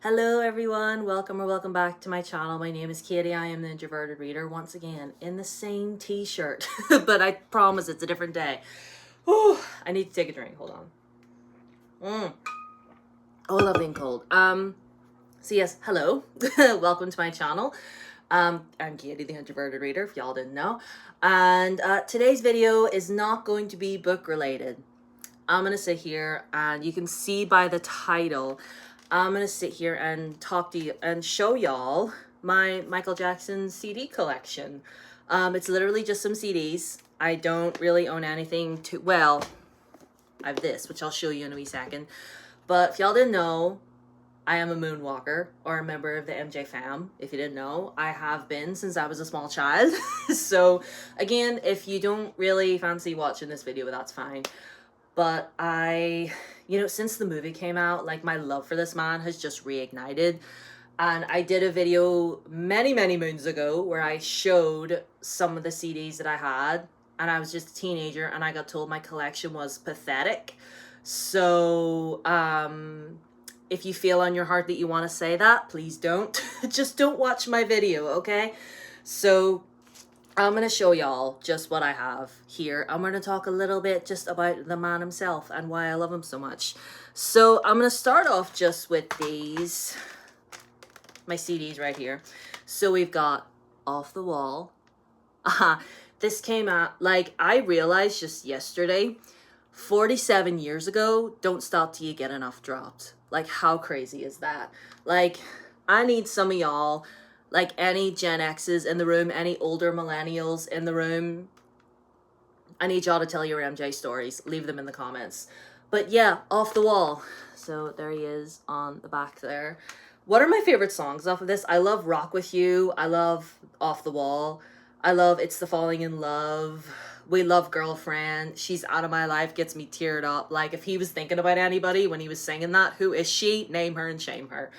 Hello everyone, welcome or welcome back to my channel. My name is Katie. I am the Introverted Reader once again in the same t-shirt, but I promise it's a different day. Whew, I need to take a drink, hold on. Oh, I love being cold. So yes, hello, welcome to my channel. I'm Katie, the Introverted Reader, if y'all didn't know. And today's video is not going to be book related. I'm gonna sit here and you can see by the title, I'm gonna sit here and talk to you and show y'all my Michael Jackson CD collection. It's literally just some CDs. I don't really own anything to, well, I have this, which I'll show you in a wee second. But if y'all didn't know, I am a moonwalker or a member of the MJ fam. If you didn't know, I have been since I was a small child. So again, if you don't really fancy watching this video, that's fine. But since the movie came out, like my love for this man has just reignited. And I did a video many, many moons ago where I showed some of the CDs that I had. And I was just a teenager and I got told my collection was pathetic. So, if you feel on your heart that you want to say that, please don't. Just don't watch my video, okay? So I'm going to show y'all just what I have here. I'm going to talk a little bit just about the man himself and why I love him so much. So I'm going to start off just with these, my CDs right here. So we've got Off the Wall. This came out, like, I realized just yesterday, 47 years ago, Don't Stop Till You Get Enough dropped. Like, how crazy is that? Like, I need some of y'all, like any Gen X's in the room, any older millennials in the room, I need y'all to tell your MJ stories. Leave them in the comments. But yeah, Off the Wall. So there he is on the back there. What are my favorite songs off of this? I love Rock With You. I love Off the Wall. I love It's the Falling in Love. We Love Girlfriend. She's Out of My Life gets me teared up. Like, if he was thinking about anybody when he was singing that, who is she? Name her and shame her.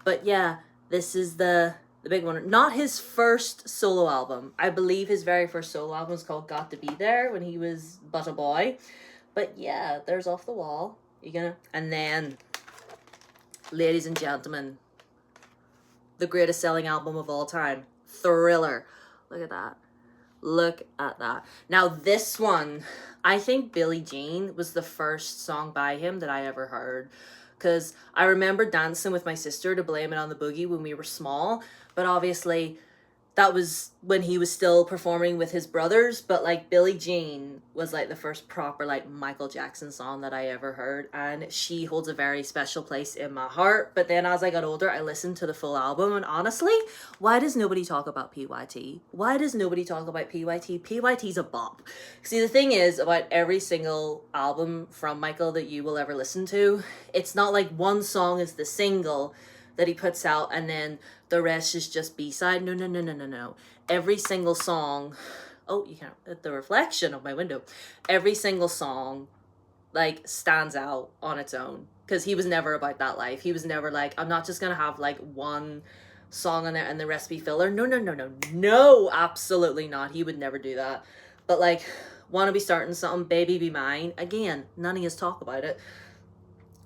But yeah, this is the big one. Not his first solo album. I believe his very first solo album was called Got to Be There when he was but a boy. But yeah, there's Off the Wall. And then, ladies and gentlemen, the greatest selling album of all time, Thriller. Look at that. Look at that. Now this one, I think Billie Jean was the first song by him that I ever heard. Because I remember dancing with my sister to Blame It on the Boogie when we were small. But obviously, that was when he was still performing with his brothers. But like Billie Jean was like the first proper like Michael Jackson song that I ever heard. And she holds a very special place in my heart. But then as I got older, I listened to the full album. And honestly, why does nobody talk about PYT? Why does nobody talk about PYT? PYT's a bop. See, the thing is about every single album from Michael that you will ever listen to, it's not like one song is the single that he puts out and then the rest is just B-side. No, no, no, no, no, no. Every single song, oh, you can't, the reflection of my window. Every single song, like, stands out on its own. Because he was never about that life. He was never like, I'm not just going to have, like, one song on there and the rest be filler. No, no, no, no. No, absolutely not. He would never do that. But, like, Wanna Be Starting Something, Baby Be Mine. Again, none of us talk about it.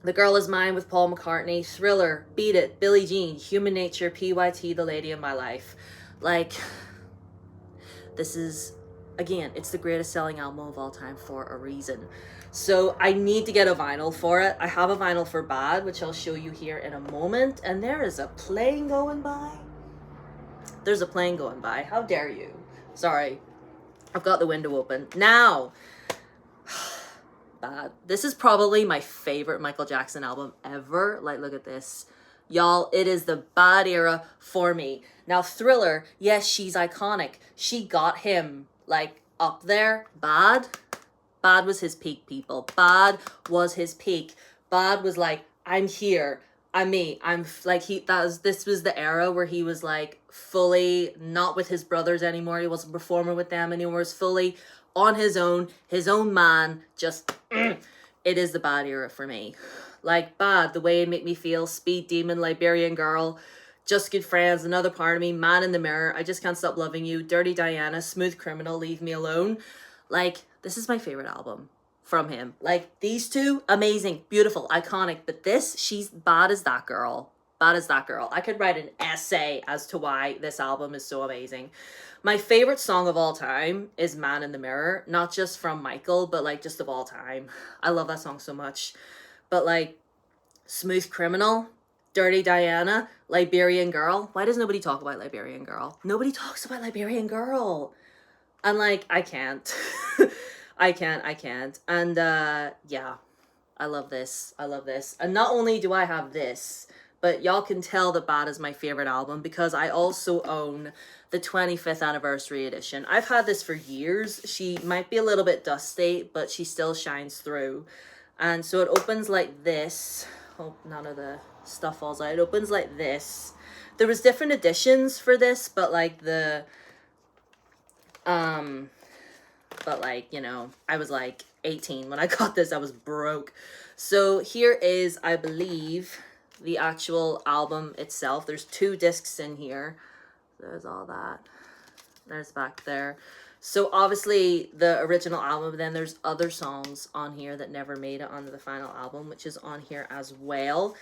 The Girl Is Mine with Paul McCartney, Thriller, Beat It, Billie Jean, Human Nature, PYT, The Lady of My Life. Like, this is, again, it's the greatest selling album of all time for a reason. So I need to get a vinyl for it. I have a vinyl for Bad, which I'll show you here in a moment. And there is a plane going by. There's a plane going by. How dare you? Sorry. I've got the window open. Now, Bad. This is probably my favorite Michael Jackson album ever. Like, look at this. Y'all, it is the Bad era for me. Now, Thriller, yes, she's iconic. She got him, like, up there. Bad was his peak, people. Bad was his peak. Bad was like, I'm here. I'm me. I'm like, this was the era where he was like fully not with his brothers anymore. He wasn't performing with them anymore. He was fully on his own man, just, it is the Bad era for me. Like, Bad, The Way It Make Me Feel, Speed Demon, Liberian Girl, Just Good Friends, Another Part of Me, Man in the Mirror, I Just Can't Stop Loving You, Dirty Diana, Smooth Criminal, Leave Me Alone. Like, this is my favorite album from him. Like, these two, amazing, beautiful, iconic, but this, she's Bad as that girl. Bad as that girl. I could write an essay as to why this album is so amazing. My favorite song of all time is Man in the Mirror, not just from Michael, but like just of all time. I love that song so much. But like Smooth Criminal, Dirty Diana, Liberian Girl. Why does nobody talk about Liberian Girl? Nobody talks about Liberian Girl. And like, I can't. I can't. And yeah, I love this. I love this. And not only do I have this, but y'all can tell that Bad is my favorite album because I also own the 25th anniversary edition. I've had this for years. She might be a little bit dusty, but she still shines through. And so it opens like this. Hope none of the stuff falls out. It opens like this. There was different editions for this, but like but like, you know, I was like 18 when I got this. I was broke. So here is, I believe, the actual album itself. There's 2 discs in here. There's all that. There's back there. So obviously the original album, but then there's other songs on here that never made it onto the final album, which is on here as well.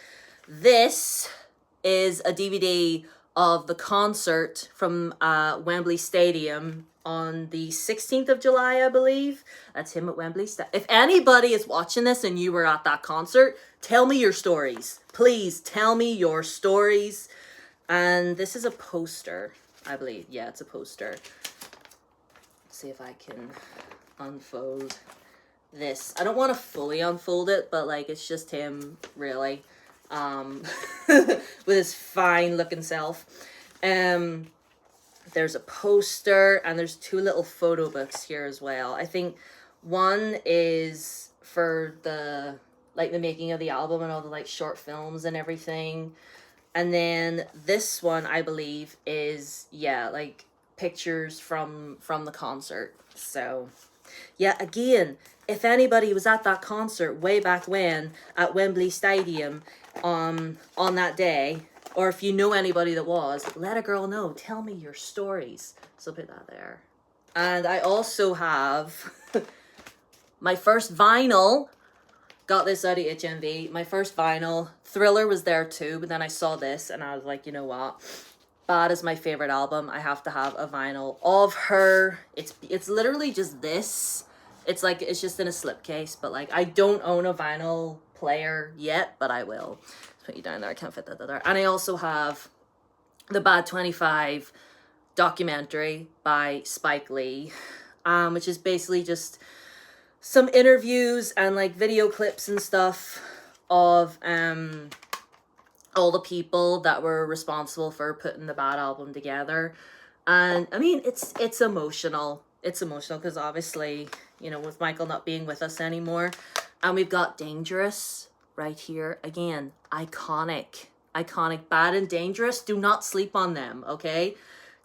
This is a DVD of the concert from Wembley Stadium on the 16th of July, I believe. That's him at Wembley. If anybody is watching this and you were at that concert, tell me your stories. Please tell me your stories. And this is a poster, I believe. Yeah, it's a poster. Let's see if I can unfold this. I don't want to fully unfold it, but like it's just him, really. With his fine looking self. There's a poster and there's 2 little photo books here as well. I think one is for the like the making of the album and all the like short films and everything. And then this one, I believe, is like pictures from the concert. So yeah, again, if anybody was at that concert way back when at Wembley Stadium on that day, or if you know anybody that was, let a girl know. Tell me your stories. So put that there. And I also have my first vinyl. Got this out of HMV. My first vinyl. Thriller was there too, but then I saw this and I was like, you know what? Bad is my favorite album. I have to have a vinyl of her. It's literally just this. It's like, it's just in a slipcase, but like I don't own a vinyl player yet, but I will. Put you down there. I can't fit that there. And I also have the Bad 25 documentary by Spike Lee, which is basically just some interviews and like video clips and stuff of all the people that were responsible for putting the Bad album together. And I mean, it's emotional. It's emotional because obviously, you know, with Michael not being with us anymore, and we've got Dangerous right here. Again, iconic. Bad and Dangerous. Do not sleep on them, okay?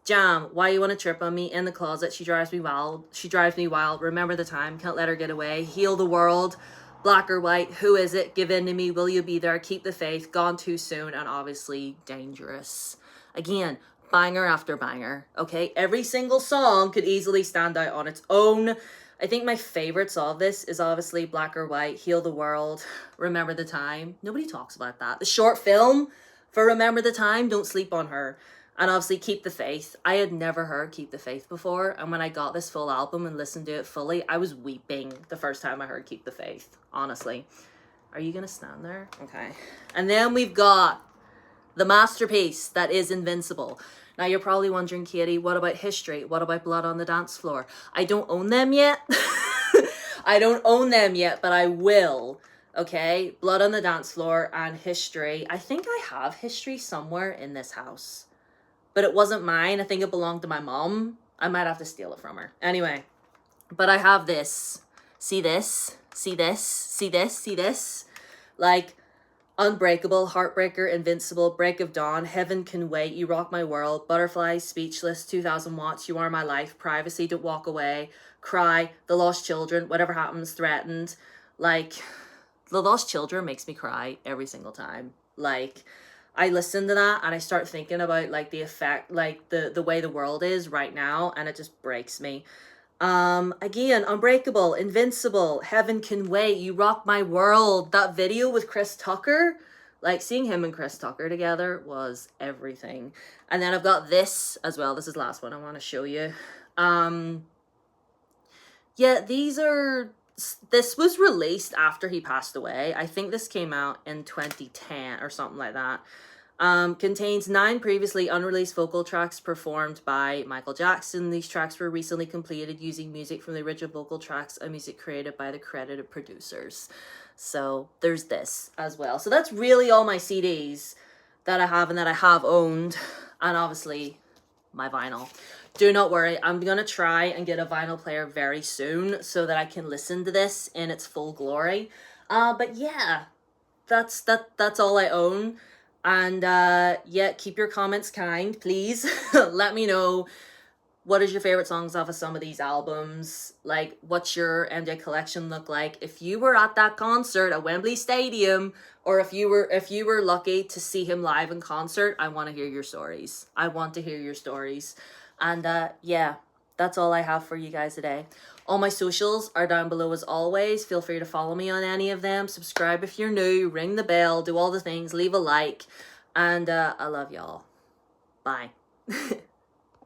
Jam, Why You Wanna Trip on Me, In the Closet, She Drives Me Wild, Remember the Time, Can't Let Her Get Away, Heal the World, Black or White, Who Is It, Give In to Me, Will You Be There, Keep the Faith, Gone Too Soon, and obviously Dangerous. Again, banger after banger, okay? Every single song could easily stand out on its own. I think my favorites of this is obviously Black or White, Heal the World, Remember the Time. Nobody talks about that. The short film for Remember the Time, don't sleep on her. And obviously Keep the Faith. I had never heard Keep the Faith before. And when I got this full album and listened to it fully, I was weeping the first time I heard Keep the Faith, honestly. Are you going to stand there? Okay. And then we've got the masterpiece that is Invincible. Now you're probably wondering, Katie, what about History? What about Blood on the Dance Floor? I don't own them yet. I don't own them yet, but I will. Okay? Blood on the Dance Floor and History. I think I have History somewhere in this house. But it wasn't mine. I think it belonged to my mom. I might have to steal it from her. Anyway. But I have this. See this? See this? See this? See this? Like, Unbreakable, Heartbreaker, Invincible, Break of Dawn, Heaven Can Wait, You Rock My World, Butterflies, Speechless, 2000 Watts, You Are My Life, Privacy, Don't Walk Away, Cry, The Lost Children, Whatever Happens, Threatened. Like, The Lost Children makes me cry every single time. Like, I listen to that and I start thinking about like the effect, like the way the world is right now, and it just breaks me. Again, Unbreakable, Invincible, Heaven Can Wait, You Rock My World, that video with Chris Tucker, Like, seeing him and Chris Tucker together was everything. And then I've got this as well. This is the last one I want to show you. Yeah, this was released after he passed away. I think this came out in 2010 or something like that. Contains 9 previously unreleased vocal tracks performed by Michael Jackson. These tracks were recently completed using music from the original vocal tracks and music created by the credited producers. So there's this as well. So that's really all my CDs that I have and that I have owned, and obviously my vinyl. Do not worry, I'm gonna try and get a vinyl player very soon so that I can listen to this in its full glory. But yeah, that's all I own. And yeah, keep your comments kind, please. Let me know, what is your favorite songs off of some of these albums? Like, what's your MJ collection look like? If you were at that concert at Wembley Stadium, or if you were lucky to see him live in concert, I want to hear your stories. I want to hear your stories. And yeah, that's all I have for you guys today. All my socials are down below as always. Feel free to follow me on any of them. Subscribe if you're new. Ring the bell. Do all the things. Leave a like. And I love y'all. Bye.